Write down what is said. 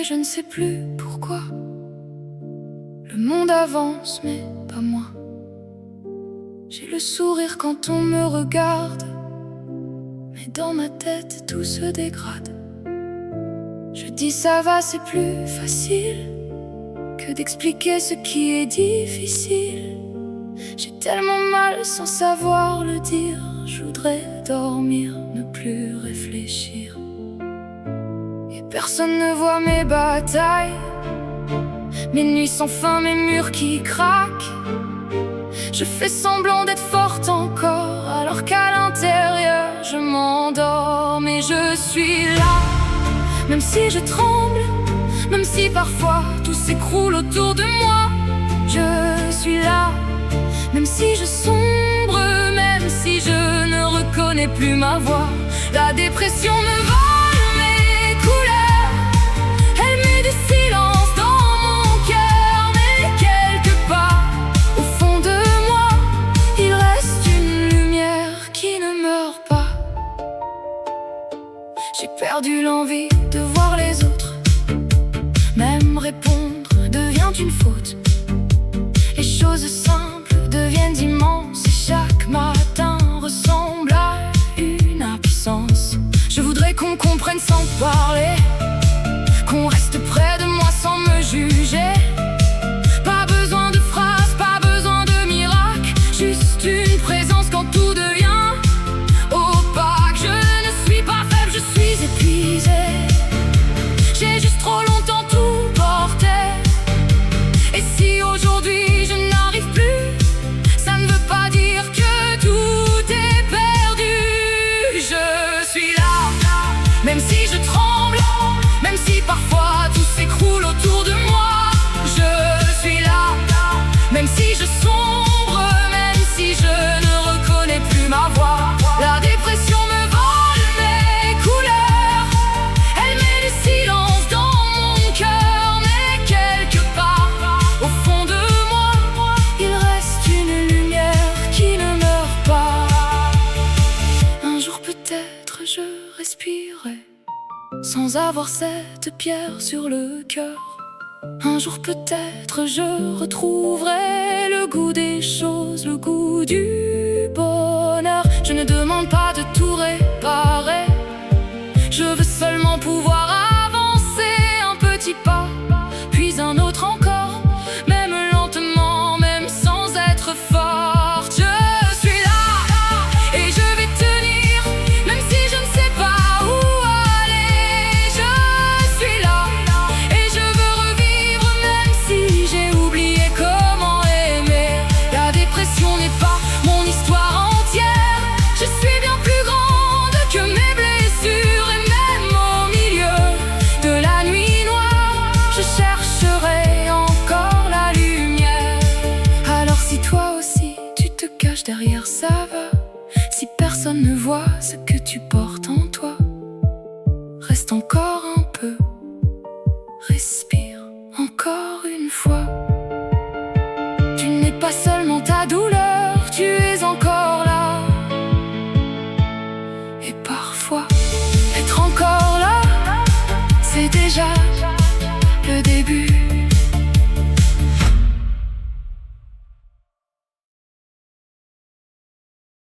et je ne sais plus pourquoi. Le monde avance mais pas moi. J'ai le sourire quand on me regarde, mais dans ma tête tout se dégrade. Je dis ça va, c'est plus facile que d'expliquer ce qui est difficile. J'ai tellement mal sans savoir le dire. Je voudrais dormir, ne plus réfléchir. Et personne ne voit mes batailles, mes nuits sans fin, mes murs qui craquent. Je fais semblant d'être forte encore, alors qu'à l'intérieur je m'endors. Mais je suis là, même si je tremble, même si parfois tout s'écroule autour de moi. Je suis là, même si je sombre, même si je ne reconnais plus ma voix. La dépression me vole mes couleurs, elle met du silence dans mon cœur. Mais quelque part, au fond de moi, il reste une lumière qui ne meurt pas. J'ai perdu l'envie de voir les autres, même répondre devient une faute. Les choses simples deviennent immenses et chaque matin ressemble à une absence. Je voudrais qu'on comprenne sans parler, qu'on reste près de moi sans me juger. Pas besoin de phrases, pas besoin de miracles, juste une présence quand tout devient opaque. Je ne suis pas faible, je suis épuisée. J'ai juste trop longtemps tout porté. Et si aujourd'hui je n'arrive plus, ça ne veut pas dire que tout est perdu. Je suis là, même si je tremble, même si parfois tout s'écroule autour de moi. Je suis là, même si je sombre, même si je ne reconnais plus ma voix. La dépression me vole mes couleurs, elle met du silence dans mon cœur. Mais quelque part, au fond de moi, il reste une lumière qui ne meurt pas. Un jour peut-être je respirerai sans avoir cette pierre sur le cœur. Un jour peut-être je retrouverai le goût des choses, le goût du bonheur. Je ne demande pas de tout réparer, je veux seulement pouvoir avancer un petit pas, puis un autre encore, même lentement, même sans être forte. Je suis là et je vais tenir, même si je ne sais pas où aller. Je suis là et je veux revivre, même si j'ai oublié comment aimer. La dépression n'est pas mon histoire entière, je suis bien plus grande que mes blessures. Et même au milieu de la nuit noire, je chercherai encore la lumière. Alors si toi aussi tu te caches derrière ça va, si personne ne voit ce que tu portes en toi, reste encore un peu, respire encore une fois.